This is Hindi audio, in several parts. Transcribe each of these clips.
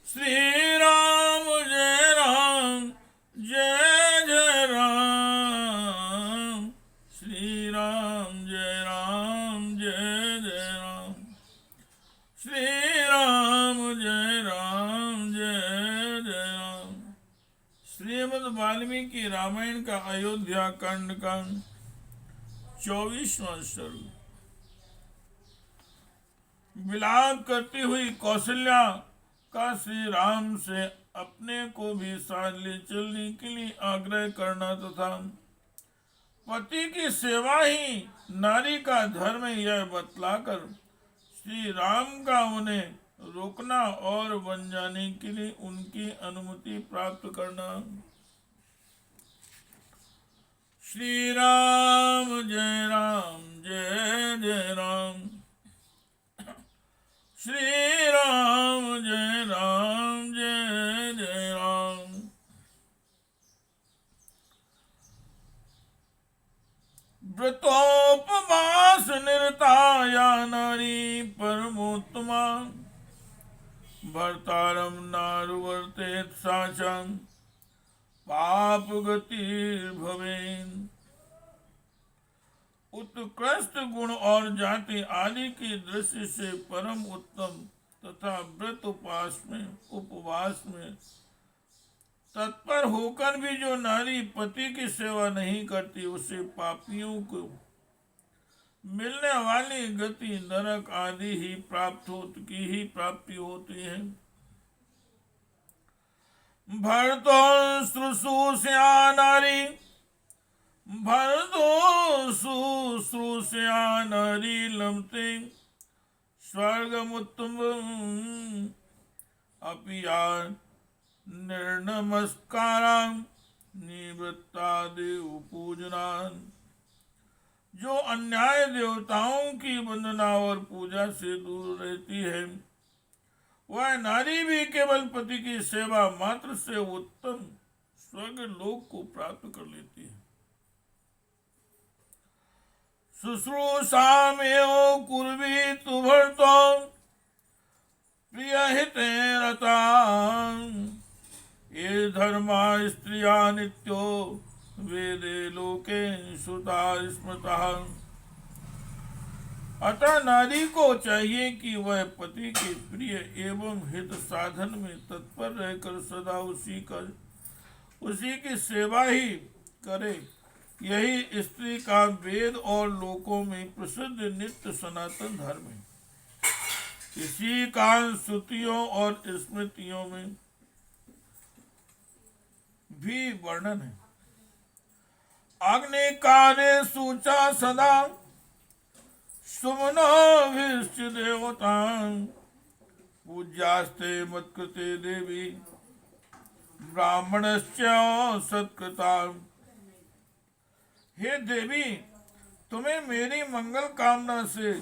श्री राम जय राम जय जय राम। श्री राम जय राम जय जय राम। श्री राम जय राम जय जय राम। श्रीमद् वाल्मीकि रामायण का अयोध्या कांड का 24वां सर्ग। विलाप करती हुई कौशल्या का श्री राम से अपने को भी साथ ले चलने के लिए आग्रह करना तथा पति की सेवा ही नारी का धर्म यह बतलाकर श्री राम का उन्हें रोकना और बन जाने के लिए उनकी अनुमति प्राप्त करना। श्री राम जय जय राम। श्री राम जय जय राम। व्रतोपवास निरता या नारी परमोत्तमा भर्तारम नारुवर्तेत साचं पाप गतिर्भवेन्। उत्कृष्ट गुण और जाति आदि की दृष्टि से परम उत्तम तथा व्रत उपवास में तत्पर होकर भी जो नारी पति की सेवा नहीं करती उसे पापियों को मिलने वाली गति नरक आदि ही प्राप्ति होती है। भरतो शुश्रूषया नारी भरतो शुश्रूषया नारी लभते स्वर्गमुत्तम अपि या निर्नमस्कारां निवृत्ता देव पूजनान्। जो अन्याय देवताओं की वंदना और पूजा से दूर रहती है वह नारी भी केवल पति की सेवा मात्र से उत्तम स्वर्ग लोक को प्राप्त कर लेती है। शुश्रूषामेव कुर्वीत भर्तो प्रियहिते रतां। ये धर्मा स्त्रिया नित्यो वेदे लोके श्रुता स्मृतः। अतः नारी को चाहिए कि वह पति के प्रिय एवं हित साधन में तत्पर रहकर सदा उसी की सेवा ही करे। यही स्त्री का वेद और लोकों में प्रसिद्ध नित्य सनातन धर्म है। इसी का श्रुतियों और स्मृतियों में भी वर्णन है। अग्नि कार्य सूचा सदा सुमनो विश्च देवता पूज्यास्ते मत्कृते देवी ब्राह्मणश्च सत्कृता। हे देवी, तुम्हें मेरी मंगल कामना से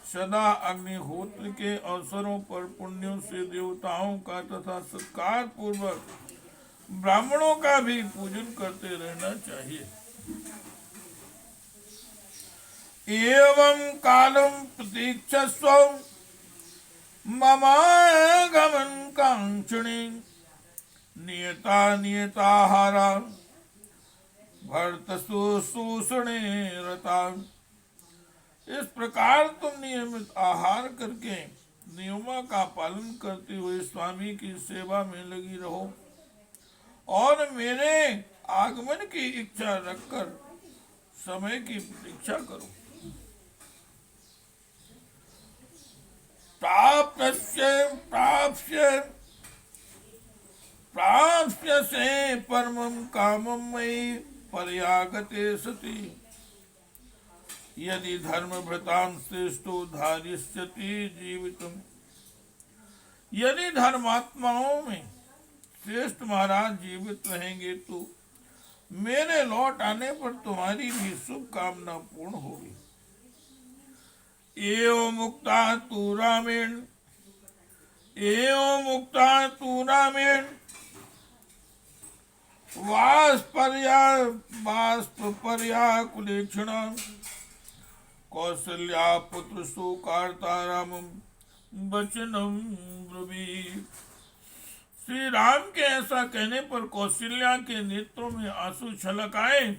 सदा अग्निहोत्र के अवसरों पर पुण्यों से देवताओं का तथा सत्कार पूर्वक ब्राह्मणों का भी पूजन करते रहना चाहिए। एवं कालम प्रतीक्षस्व ममागमन कांक्षिणी नियताहारा भर्तशूषणे रता। इस प्रकार तुम नियमित आहार करके नियमों का पालन करते हुए स्वामी की सेवा में लगी रहो और मेरे आगमन की इच्छा रखकर समय की प्रतीक्षा करो। प्राप्य से परमं कामं मयि पर्यागते सति। यदि धर्मभृतां श्रेष्ठो धारिष्यति जीवितम्। यदि धर्मात्माओं में श्रेष्ठ महाराज जीवित रहेंगे तो मेरे लौट आने पर तुम्हारी भी शुभ कामना पूर्ण होगी। एवं मुक्ता तू रामेण वाष्पर्याकुलेक्षणा कौसल्या पुत्र शोकार्ता रामं वचनं ब्रवीत्। श्री राम के ऐसा कहने पर कौशल्या के नेत्रों में आंसू छलक आए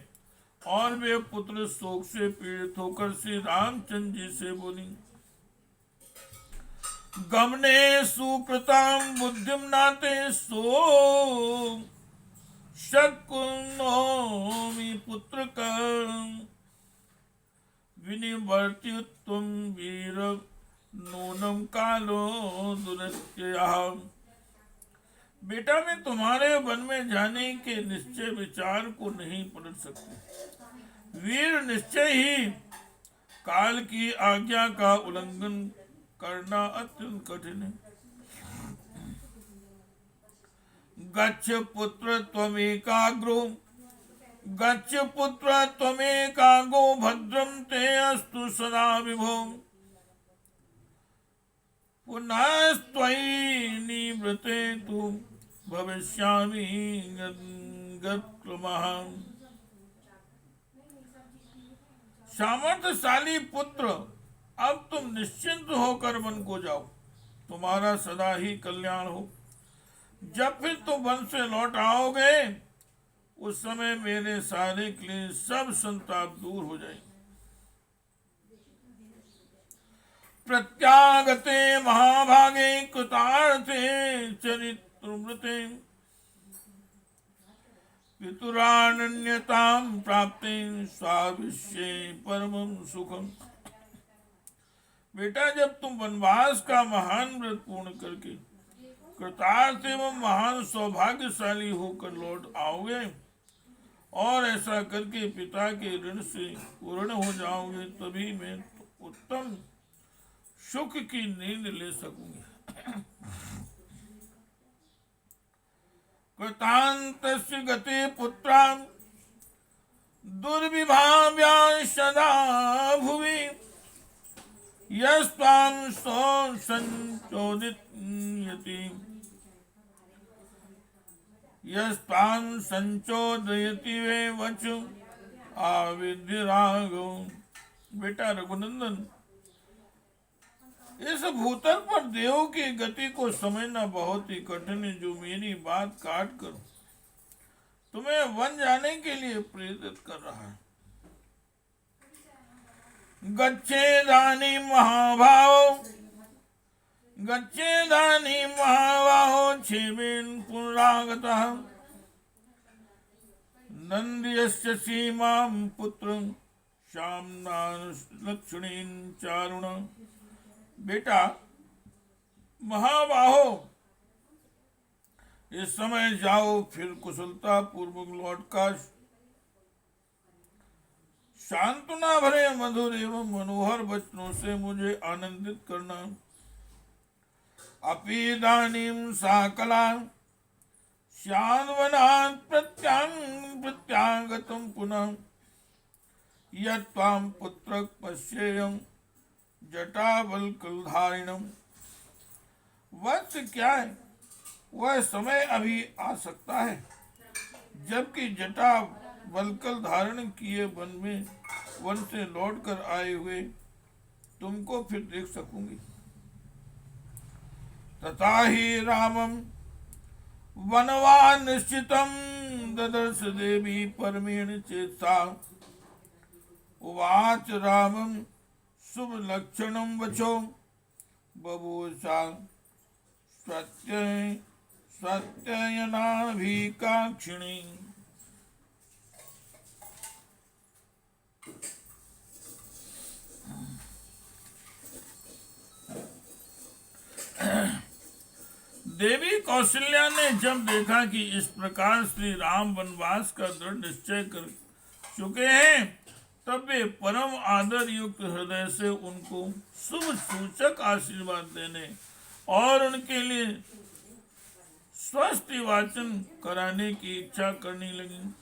और वे पुत्र शोक से पीड़ित होकर श्री रामचंद्र जी से बोली, गमने सुकृताम बुद्धिम नाते सो शक्नोमि पुत्र विनिवर्त्युत्तम वीर नूनम कालो दुरत्ययः। बेटा, मैं तुम्हारे वन में जाने के निश्चय विचार को नहीं पलट सकती। वीर, निश्चय ही काल की आज्ञा का उल्लंघन करना अत्यंत कठिन है। गच्छ पुत्र त्वमेकाग्रो, गच्छ पुत्र त्वमेकागो भद्रम ते अस्तु सदा विभो, पुनस्त्वयि निवृते तु भविष्यामि गतक्रमः। सामर्थ्यशाली पुत्र, अब तुम निश्चिंत होकर वन को जाओ, तुम्हारा सदा ही कल्याण हो। जब फिर तुम वन से लौट आओगे उस समय मेरे सारे क्लेश सब संताप दूर हो जाएंगे। प्रत्यागते महाभागे कृतार्थे चरित्रमृते पितुरानन्यताम प्राप्ते स्वाविष्ये परमं सुखम। बेटा, जब तुम वनवास का महान व्रत पूर्ण करके कृतार्थ एवं महान सौभाग्यशाली होकर लौट आओगे और ऐसा करके पिता के ऋण से पूर्ण हो जाओगे, तभी मैं उत्तम सुख की नींद ले सकूंगी। कृतान्तस्य गते पुत्रां दुर्विभाव्या सदा भुवि, यस्त्वां संचोदयति, यस्त्वां संचोदयति वे वचु आविद्य राघो। बेटा रघुनंदन, इस भूतल पर देव की गति को समझना बहुत ही कठिन है, जो मेरी बात काट कर तुम्हें वन जाने के लिए प्रेरित कर रहा है। गच्छेदानी महाभाव, गच्छेदानी महाबाहो क्षेमेन पुनरागतः, नंद्यस्य सीमां पुत्रं श्यामनां लक्ष्मणेन चारुण। बेटा महाबाहो, इस समय जाओ, फिर कुशलता पूर्वक लौटकर सांत्वना भरे मधुर एवं मनोहर वचनों से मुझे आनंदित करना। अपीदानीम साकला श्यानवनात् प्रत्यांगतम पुनः, यत्वां पुत्रक पश्येयम् जटावल्कलधारिणम। वत्स, क्या है, वह समय अभी आ सकता है जबकि जटा वल्कल धारण किए वन से लौट कर आए हुए तुमको फिर देख सकूंगी। तथा ही रामम वनवा निश्चितम ददर्श देवी परमेण चेता, उवाच रामम शुभ लक्षणम वचो बभूषा सत्ययनाभिकाक्षिणी। देवी कौशल्या ने जब देखा कि इस प्रकार श्री राम वनवास का दृढ़ निश्चय कर चुके हैं, तब वे परम आदर युक्त हृदय से उनको शुभ सूचक आशीर्वाद देने और उनके लिए स्वस्ति वाचन कराने की इच्छा करने लगी।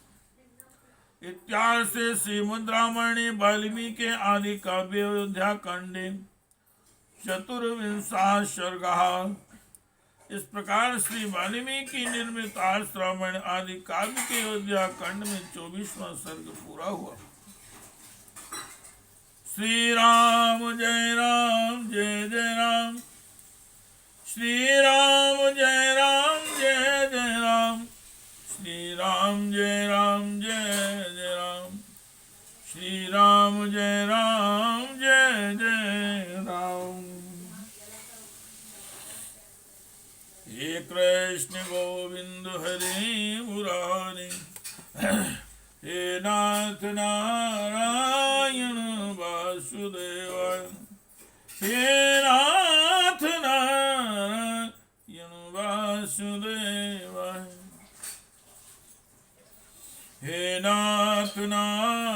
इत्यार्थे श्रीमद् रामायणे वाल्मीकि आदि काव्ये अयोध्या कांडे चतुर्विंशः सर्गः। इस प्रकार श्री वाल्मीकि निर्मित आर्ष रामायण आदि काव्य के अयोध्या कांड में 24वां सर्ग पूरा हुआ। श्री राम जय राम जय जय राम, श्री राम जय राम जय राम जय राम जय जय राम, श्री राम जय जय राम। हे कृष्ण गोविंद हरे मुरारी, हे नाथ नारायण वासुदेवाय, हे नाथ नारायण वासुदेवाय, हे नाथ नारायण